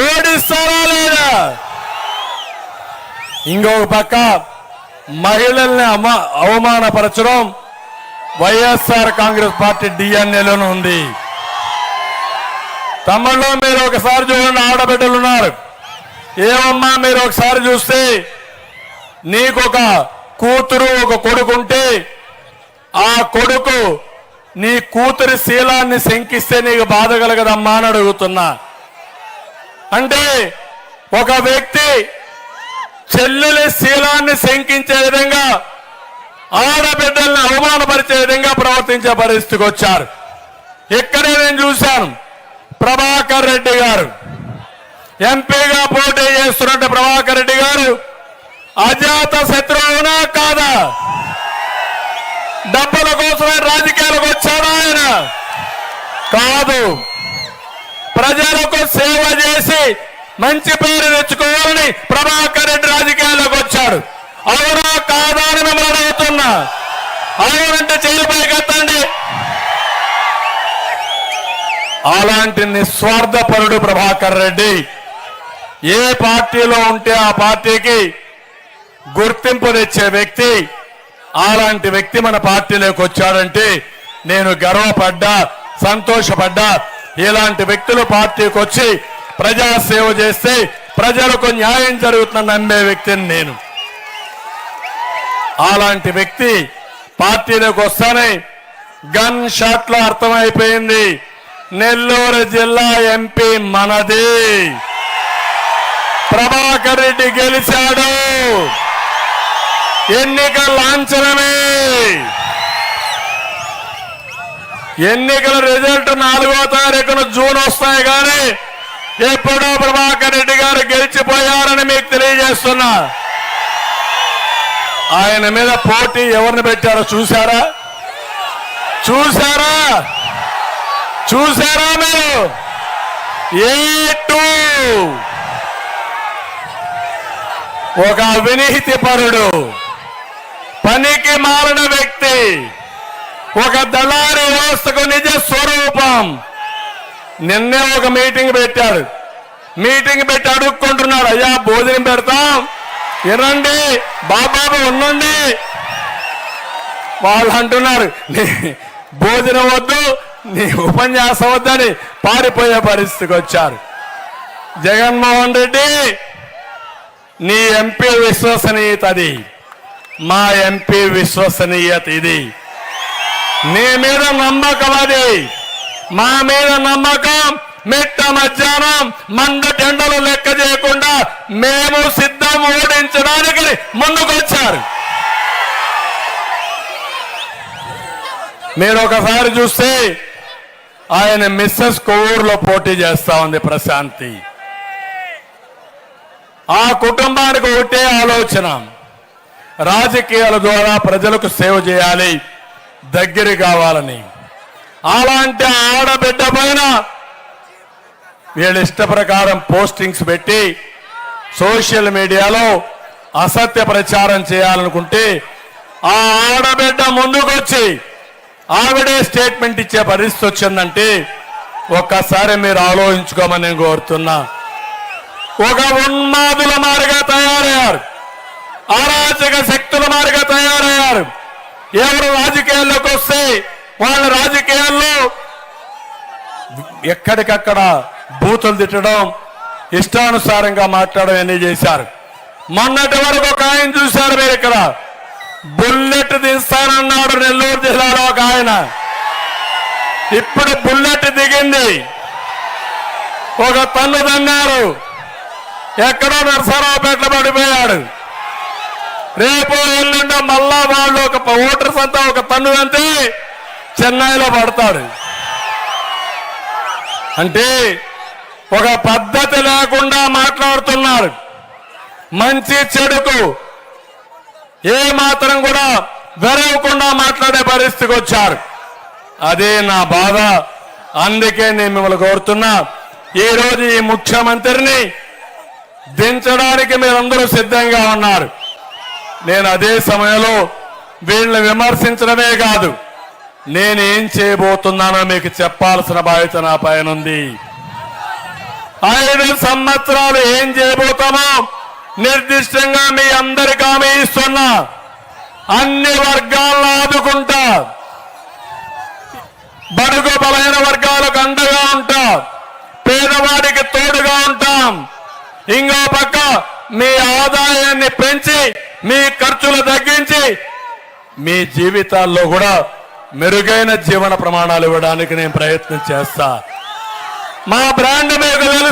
ఓడిస్తారా లేదా? ఇంకొక పక్క మహిళల్ని అవమానపరచడం వైఎస్ఆర్ కాంగ్రెస్ పార్టీ డిఎన్ఏలోనే ఉంది. తమిళలో మీరు ఒకసారి చూడండి, ఆడబిడ్డలు ఉన్నారు. ఏమమ్మా మీరు ఒకసారి చూస్తే నీకొక కూతురు ఒక కొడుకుంటే ఆ కొడుకు నీ కూతురి శీలాన్ని శంకిస్తే నీకు బాధ కలగదమ్మా అని అడుగుతున్నా. అంటే ఒక వ్యక్తి చెల్లెలి శీలాన్ని శంకించే విధంగా ఆడబిడ్డల్ని అవమానపరిచే విధంగా ప్రవర్తించే పరిస్థితికి వచ్చారు. ఇక్కడే నేను చూశాను, ప్రభాకర్ రెడ్డి గారు ఎంపీగా పోటీ చేస్తున్నట్టు ప్రభాకర్ రెడ్డి గారు అజాత శత్రువునా కాదా? డబ్బుల కోసమే రాజకీయాలకు వచ్చాడా ఆయన? కాదు. ప్రజలకు సేవ చేసి మంచి పేరు తెచ్చుకోవాలని ప్రభాకర్ రెడ్డి రాజకీయాల్లోకి వచ్చాడు. అవునా కాదా అని మిమ్మల్ని అడుగుతున్నా. అవునంటే చెయ్యిపై కత్తండి. అలాంటి నిస్వార్థపరుడు ప్రభాకర్ రెడ్డి. ఏ పార్టీలో ఉంటే ఆ పార్టీకి గుర్తింపు తెచ్చే వ్యక్తి. అలాంటి వ్యక్తి మన పార్టీలోకి వచ్చాడంటే నేను గర్వపడ్డా, సంతోషపడ్డా. ఇలాంటి వ్యక్తులు పార్టీకి వచ్చి ప్రజాసేవ చేస్తే ప్రజలకు న్యాయం జరుగుతుందని నమ్మే వ్యక్తిని నేను. అలాంటి వ్యక్తి పార్టీలోకి వస్తానే గన్ షాట్ లో అర్థమైపోయింది, నెల్లూరు జిల్లా ఎంపీ మనది. ప్రభాకర్ రెడ్డి గెలిచాడు. ఎన్నికల లాంఛనమే. ఎన్నికల రిజల్ట్ 4వ తారీఖున జూన్ వస్తాయి కానీ ఎప్పుడో ప్రభాకర్ రెడ్డి గారు గెలిచిపోయారని మీకు తెలియజేస్తున్నా. ఆయన మీద పోటీ ఎవరిని పెట్టారో చూశారా? చూశారా? చూశారా మీరు? ఏ2 ఒక అవినీతి పరుడు, పనికి మారిన వ్యక్తి, ఒక దళారీ వ్యవస్థకు నిజ స్వరూపం. నిన్నే ఒక మీటింగ్ పెట్టాడు. మీటింగ్ పెట్టి అడుక్కుంటున్నాడు, అయ్యా భోజనం పెడతాం వినండి బాబాబు ఉండండి. వాళ్ళు అంటున్నారు భోజనం వద్దు, నీ ఉపన్యాసం వద్దని పారిపోయే పరిస్థితికి వచ్చారు. జగన్మోహన్ రెడ్డి నీ ఎంపీ విశ్వసనీయత అది, మా ఎంపీ విశ్వసనీయత ఇది. నీ మీద నమ్మకం అది, మా మీద నమ్మకం. మిట్ట మధ్యాహ్నం మండ టెండలు లెక్క చేయకుండా మేము సిద్ధం ఓడించడానికి ముందుకొచ్చారు. మీరు ఒకసారి చూస్తే ఆయన మిస్సెస్ కొవ్వూరులో పోటీ చేస్తా ఉంది ప్రశాంతి. ఆ కుటుంబానికి ఒకటే ఆలోచన, రాజకీయాల ద్వారా ప్రజలకు సేవ చేయాలి, దగ్గర కావాలని. అలాంటి ఆడబిడ్డ పైన వీళ్ళ ఇష్ట ప్రకారం పోస్టింగ్స్ పెట్టి సోషల్ మీడియాలో అసత్య ప్రచారం చేయాలనుకుంటే ఆ ఆడబిడ్డ ముందుకొచ్చి ఆవిడే స్టేట్మెంట్ ఇచ్చే పరిస్థితి వచ్చిందంటే ఒక్కసారి మీరు ఆలోచించుకోమని నేను కోరుతున్నా. ఒక ఉన్మాదుల మారిగా తయారయ్యారు, అరాచక శక్తుల మారిగా తయారయ్యారు. ఎవరు రాజకీయాల్లోకి వస్తే వాళ్ళ రాజకీయాల్లో ఎక్కడికక్కడ బూతులు తిట్టడం, ఇష్టానుసారంగా మాట్లాడడం అన్నీ చేశారు. మొన్నటి వరకు ఒక ఆయన చూశారు మీరు, ఇక్కడ బుల్లెట్ తీస్తానన్నాడు నెల్లూరు జిల్లాలో ఒక ఆయన. ఇప్పుడు బుల్లెట్ దిగింది, ఒక తన్ను తన్నారు, ఎక్కడో నరసరావుపేటలో పడిపోయాడు. రేపు ఎల్లుండో మళ్ళా వాళ్ళు ఒక ఓటర్స్ అంతా ఒక తన్ను అంతే చెన్నైలో పడతాడు. అంటే ఒక పద్ధతి లేకుండా మాట్లాడుతున్నారు. మంచి చెడుకు ఏ మాత్రం కూడా వెరవకుండా మాట్లాడే పరిస్థితికి వచ్చారు. అదే నా బాధ. అందుకే నేను మిమ్మల్ని కోరుతున్నా, ఈ రోజు ఈ ముఖ్యమంత్రిని దించడానికి మీరందరూ సిద్ధంగా ఉన్నారు. నేను అదే సమయంలో వీళ్ళని విమర్శించడమే కాదు, నేనేం చేయబోతున్నానో మీకు చెప్పాల్సిన బాధ్యత నా పైన ఉంది. 5 సంవత్సరాలు ఏం చేయబోతామో నిర్దిష్టంగా మీ అందరికీ హామీ ఇస్తున్నా. అన్ని వర్గాలను ఆదుకుంటా, బడుగు బలహీన వర్గాలకు అండగా ఉంటాం, పేదవాడికి తోడుగా ఉంటాం. ఇంకో పక్క మీ ఆదాయాన్ని పెంచి మీ ఖర్చులు తగ్గించి మీ జీవితాల్లో కూడా మెరుగైన జీవన ప్రమాణాలు ఇవ్వడానికి నేను ప్రయత్నం చేస్తా. మా బ్రాండ్ మీకు తెలుసు.